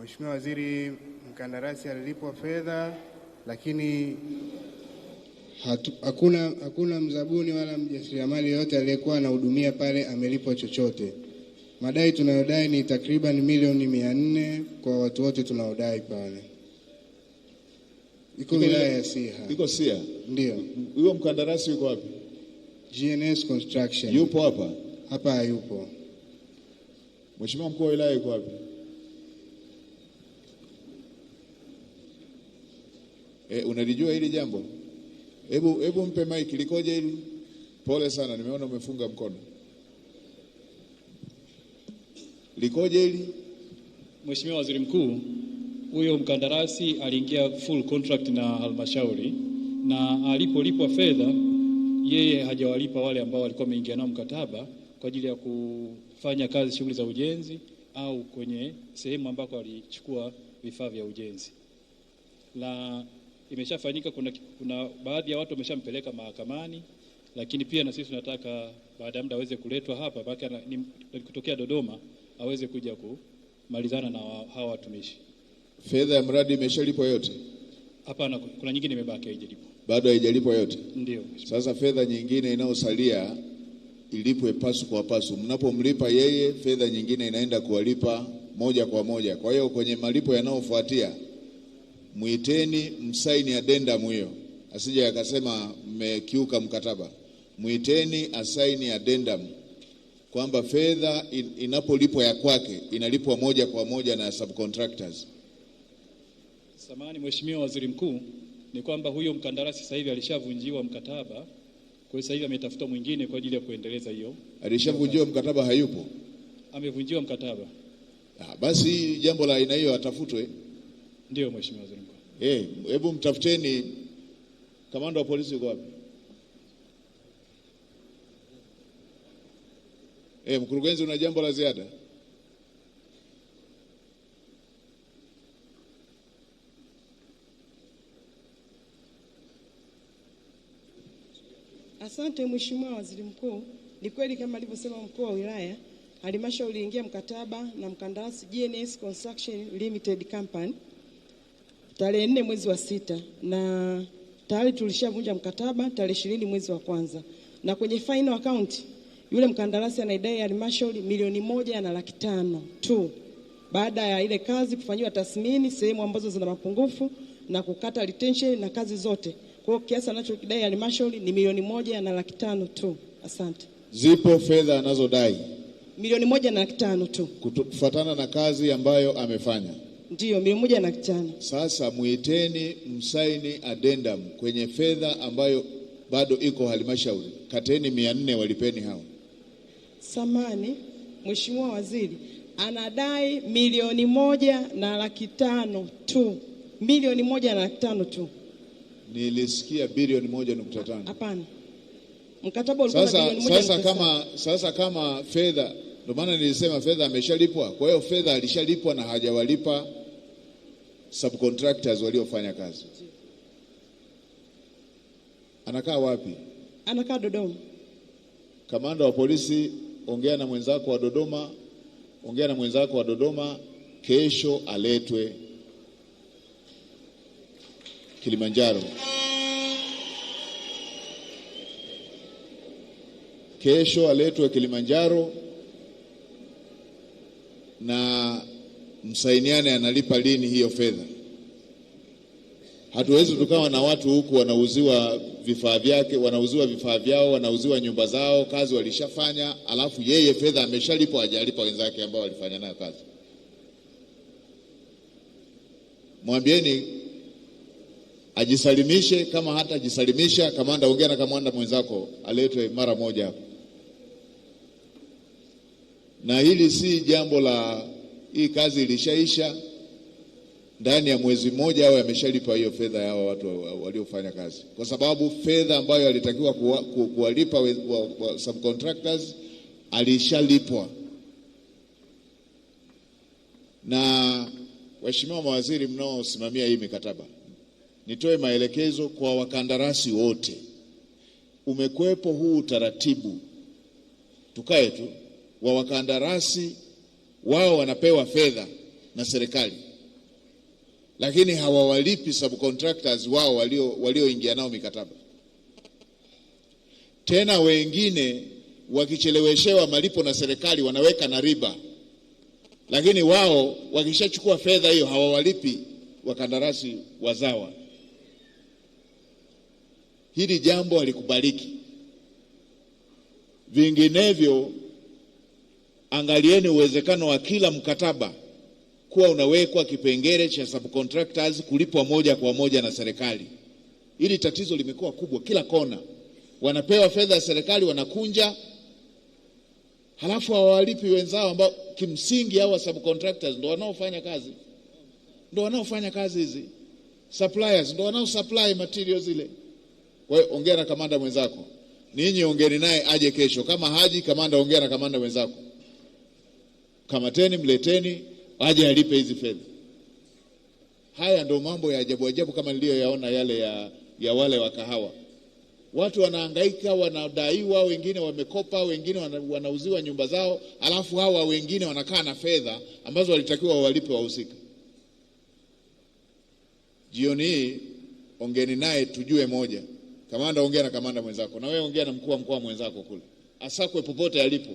Mheshimiwa Waziri, mkandarasi alilipwa fedha, lakini hakuna mzabuni wala mjasiriamali yote aliyekuwa anahudumia pale amelipwa chochote. Madai tunayodai ni takriban milioni 400 kwa watu wote tunaodai pale. Iko wilaya ya Siha. Iko Siha? Ndio. Huyo mkandarasi yuko wapi? GNS Construction. Yupo hapa? Hapa hayupo. Mheshimiwa mkuu wa wilaya yuko wapi? Unalijua hili jambo? Hebu mpe mic, likoje hili? Pole sana, nimeona umefunga mkono. Likoje hili? Mheshimiwa Waziri Mkuu, huyo mkandarasi aliingia full contract na halmashauri, na alipolipwa fedha yeye hajawalipa wale ambao walikuwa wameingia nao mkataba kwa ajili ya kufanya kazi, shughuli za ujenzi au kwenye sehemu ambako alichukua vifaa vya ujenzi. La imeshafanyika, kuna baadhi ya watu wameshampeleka mahakamani, lakini pia na sisi tunataka baada ya muda aweze kuletwa hapa mpaka kutokea Dodoma aweze kuja kumalizana na hawa watumishi. Fedha ya mradi imeshalipwa yote? Hapana, kuna nyingine imebaki haijalipwa. Bado haijalipwa yote? Ndio. Sasa fedha nyingine inayosalia ilipwe pasu kwa pasu. Mnapomlipa yeye, fedha nyingine inaenda kuwalipa moja kwa moja. Kwa hiyo kwenye malipo yanayofuatia muiteni msaini addendum hiyo, asije akasema mmekiuka mkataba. Muiteni asaini addendum kwamba fedha inapolipwa ya kwake inalipwa moja kwa moja na subcontractors. Samahani Mheshimiwa Waziri Mkuu, ni kwamba huyo mkandarasi sasa hivi alishavunjiwa mkataba, kwa sasa hivi ametafuta mwingine kwa ajili ya kuendeleza hiyo. Alishavunjiwa mkataba, hayupo? Amevunjiwa mkataba. Basi jambo la aina hiyo atafutwe. Ndio Mheshimiwa Waziri Mkuu. Hebu mtafuteni. Kamanda wa polisi yuko wapi? Mkurugenzi, una jambo la ziada? Asante Mheshimiwa Waziri Mkuu. Ni kweli kama alivyosema mkuu wa wilaya, halmashauri iliingia mkataba na mkandarasi GNS Construction Limited Company tarehe 4 mwezi wa 6, na tayari tulishavunja mkataba tarehe 20 mwezi wa 1, na kwenye final account yule mkandarasi anaidai halmashauri milioni 1,500,000 tu baada ya ile kazi kufanywa tathmini sehemu ambazo zina mapungufu na kukata retention na kazi zote. Kwa hiyo kiasi anachokidai halmashauri ni milioni 1,500,000 tu. Asante. Zipo fedha anazodai milioni 1,500,000 tu kufuatana na kazi ambayo amefanya? Ndio, milioni 1,500,000. Sasa muiteni msaini addendum kwenye fedha ambayo bado iko halmashauri. Kateni 400 walipeni hao. Samani Mheshimiwa Waziri, anadai milioni 1,500,000 tu. Milioni 1,500,000 tu. Nilisikia bilioni 1.5. Hapana. Mkataba ulikuwa na bilioni 1.5. Sasa kama fedha, ndio maana nilisema fedha ameshalipwa. Kwa hiyo fedha alishalipwa na hajawalipa subcontractors waliofanya kazi. Anakaa wapi? Anakaa Dodoma. Kamanda wa polisi, ongea na mwenzako wa Dodoma, kesho aletwe Kilimanjaro. Kesho aletwe Kilimanjaro na msainiane analipa lini hiyo fedha. Hatuwezi tukawa na watu huku wanauziwa vifaa vyake, wanauziwa vifaa vyao, wanauziwa nyumba zao, kazi walishafanya, alafu yeye fedha ameshalipwa hajalipa wenzake ambao walifanya nayo kazi. Mwambieni ajisalimishe. Kama hata jisalimisha, kamanda, ongea na kamanda mwenzako aletwe mara moja hapo. Na hili si jambo la hii kazi ilishaisha ndani ya mwezi mmoja au ameshalipa hiyo fedha ya watu waliofanya kazi, kwa sababu fedha ambayo alitakiwa kuwalipa subcontractors alishalipwa. Na waheshimiwa mawaziri mnaosimamia hii mikataba, nitoe maelekezo kwa wakandarasi wote. Umekwepo huu utaratibu, tukae tu, wa wakandarasi wao wanapewa fedha na serikali, lakini hawawalipi subcontractors wao walioingia nao mikataba. Tena wengine wakicheleweshewa malipo na serikali wanaweka na riba, lakini wao wakishachukua fedha hiyo hawawalipi wakandarasi wazawa. Hili jambo halikubaliki. Vinginevyo, angalieni uwezekano wa kila mkataba kuwa unawekwa kipengele cha subcontractors kulipwa moja kwa moja na serikali. Hili tatizo limekuwa kubwa kila kona. Wanapewa fedha ya serikali wanakunja, halafu hawalipi wenzao ambao kimsingi hawa subcontractors ndio wanaofanya kazi. Ndio wanaofanya kazi hizi. Suppliers ndio wanaosupply materials zile. Kwa hiyo ongea na kamanda mwenzako. Ninyi ongeeni naye aje kesho. Kama haji kamanda, ongea na kamanda mwenzako. Kamateni, mleteni aje alipe hizi fedha. Haya ndio mambo ya ajabu ajabu kama niliyoyaona yale ya wale wa kahawa. Watu wanahangaika, wanadaiwa, wengine wamekopa, wengine wanauziwa nyumba zao, alafu hawa wengine wanakaa na fedha ambazo walitakiwa walipe wahusika. Jioni hii ongeeni naye tujue moja. Kamanda ongea na kamanda mwenzako, na wewe ongea na mkuu wa mkoa mwenzako kule. Asakwe popote alipo.